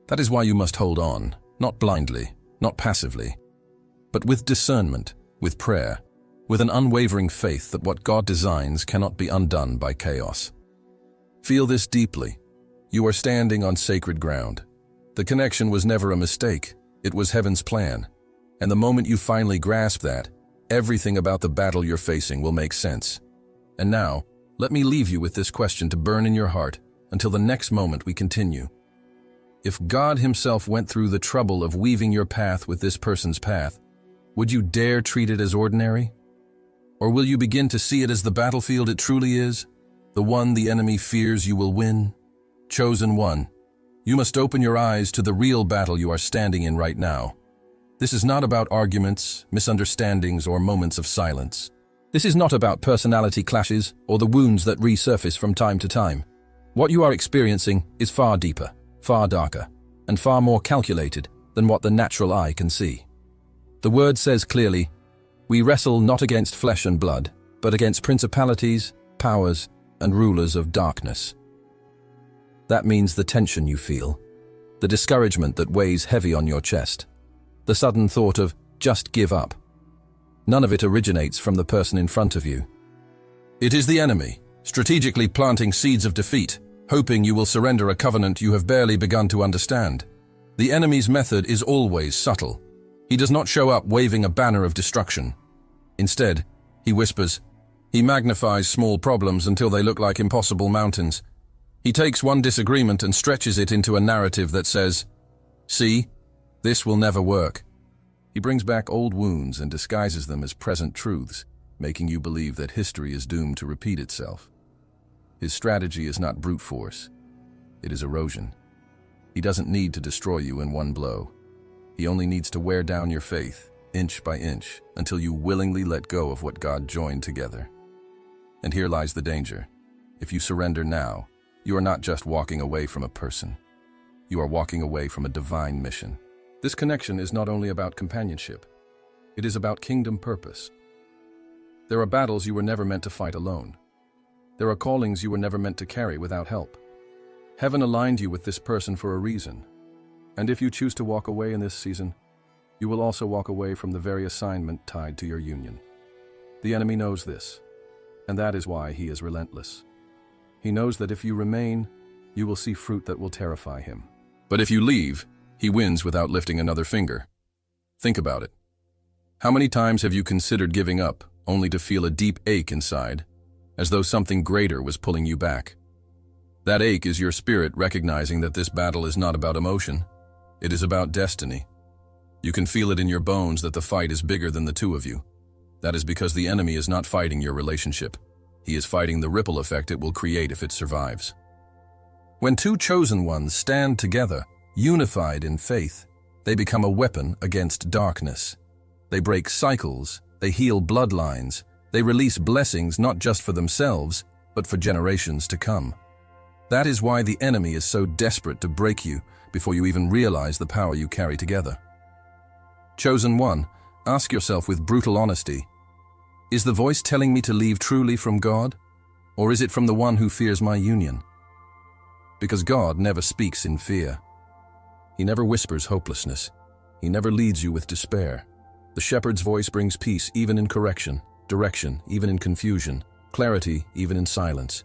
That is why you must hold on, not blindly, not passively, but with discernment, with prayer, with an unwavering faith that what God designs cannot be undone by chaos. Feel this deeply. You are standing on sacred ground. The connection was never a mistake. It was heaven's plan. And the moment you finally grasp that, everything about the battle you're facing will make sense. And now, let me leave you with this question to burn in your heart until the next moment we continue. If God himself went through the trouble of weaving your path with this person's path, would you dare treat it as ordinary? Or will you begin to see it as the battlefield it truly is? The one the enemy fears you will win? Chosen one, you must open your eyes to the real battle you are standing in right now. This is not about arguments, misunderstandings, or moments of silence. This is not about personality clashes or the wounds that resurface from time to time. What you are experiencing is far deeper, far darker, and far more calculated than what the natural eye can see. The word says clearly, "We wrestle not against flesh and blood, but against principalities, powers, and rulers of darkness." That means the tension you feel, the discouragement that weighs heavy on your chest, the sudden thought of just give up. None of it originates from the person in front of you. It is the enemy, strategically planting seeds of defeat, hoping you will surrender a covenant you have barely begun to understand. The enemy's method is always subtle. He does not show up waving a banner of destruction. Instead, he whispers. He magnifies small problems until they look like impossible mountains. He takes one disagreement and stretches it into a narrative that says, "See, this will never work." He brings back old wounds and disguises them as present truths, making you believe that history is doomed to repeat itself. His strategy is not brute force. It is erosion. He doesn't need to destroy you in one blow. He only needs to wear down your faith, inch by inch, until you willingly let go of what God joined together. And here lies the danger. If you surrender now, you are not just walking away from a person. You are walking away from a divine mission. This connection is not only about companionship. It is about kingdom purpose. There are battles you were never meant to fight alone. There are callings you were never meant to carry without help. Heaven aligned you with this person for a reason. And if you choose to walk away in this season, you will also walk away from the very assignment tied to your union. The enemy knows this, and that is why he is relentless. He knows that if you remain, you will see fruit that will terrify him. But if you leave, he wins without lifting another finger. Think about it. How many times have you considered giving up, only to feel a deep ache inside, as though something greater was pulling you back? That ache is your spirit recognizing that this battle is not about emotion. It is about destiny. You can feel it in your bones that the fight is bigger than the two of you. That is because the enemy is not fighting your relationship. He is fighting the ripple effect it will create if it survives. When two chosen ones stand together, unified in faith, they become a weapon against darkness. They break cycles, they heal bloodlines, they release blessings not just for themselves, but for generations to come. That is why the enemy is so desperate to break you before you even realize the power you carry together. Chosen one, ask yourself with brutal honesty, is the voice telling me to leave truly from God, or is it from the one who fears my union? Because God never speaks in fear. He never whispers hopelessness. He never leads you with despair. The shepherd's voice brings peace even in correction, direction even in confusion, clarity even in silence.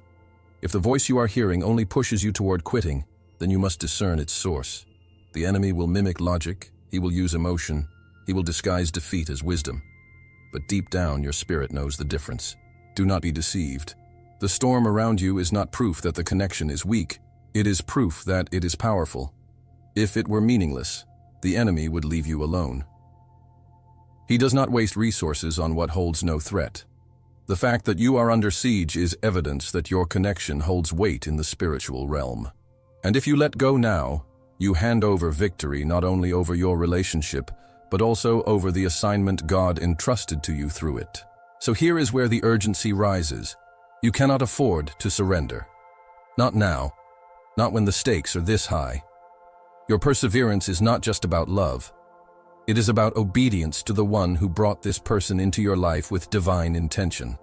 If the voice you are hearing only pushes you toward quitting, then you must discern its source. The enemy will mimic logic, he will use emotion, he will disguise defeat as wisdom. But deep down, your spirit knows the difference. Do not be deceived. The storm around you is not proof that the connection is weak. It is proof that it is powerful. If it were meaningless, the enemy would leave you alone. He does not waste resources on what holds no threat. The fact that you are under siege is evidence that your connection holds weight in the spiritual realm. And if you let go now, you hand over victory not only over your relationship, but also over the assignment God entrusted to you through it. So here is where the urgency rises. You cannot afford to surrender. Not now. Not when the stakes are this high. Your perseverance is not just about love. It is about obedience to the one who brought this person into your life with divine intention.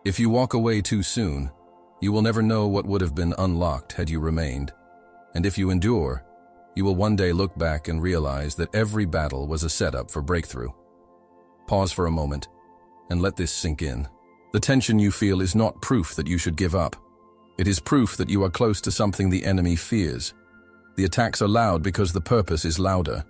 If you walk away too soon, you will never know what would have been unlocked had you remained. And if you endure, you will one day look back and realize that every battle was a setup for breakthrough. Pause for a moment and let this sink in. The tension you feel is not proof that you should give up. It is proof that you are close to something the enemy fears. The attacks are loud because the purpose is louder.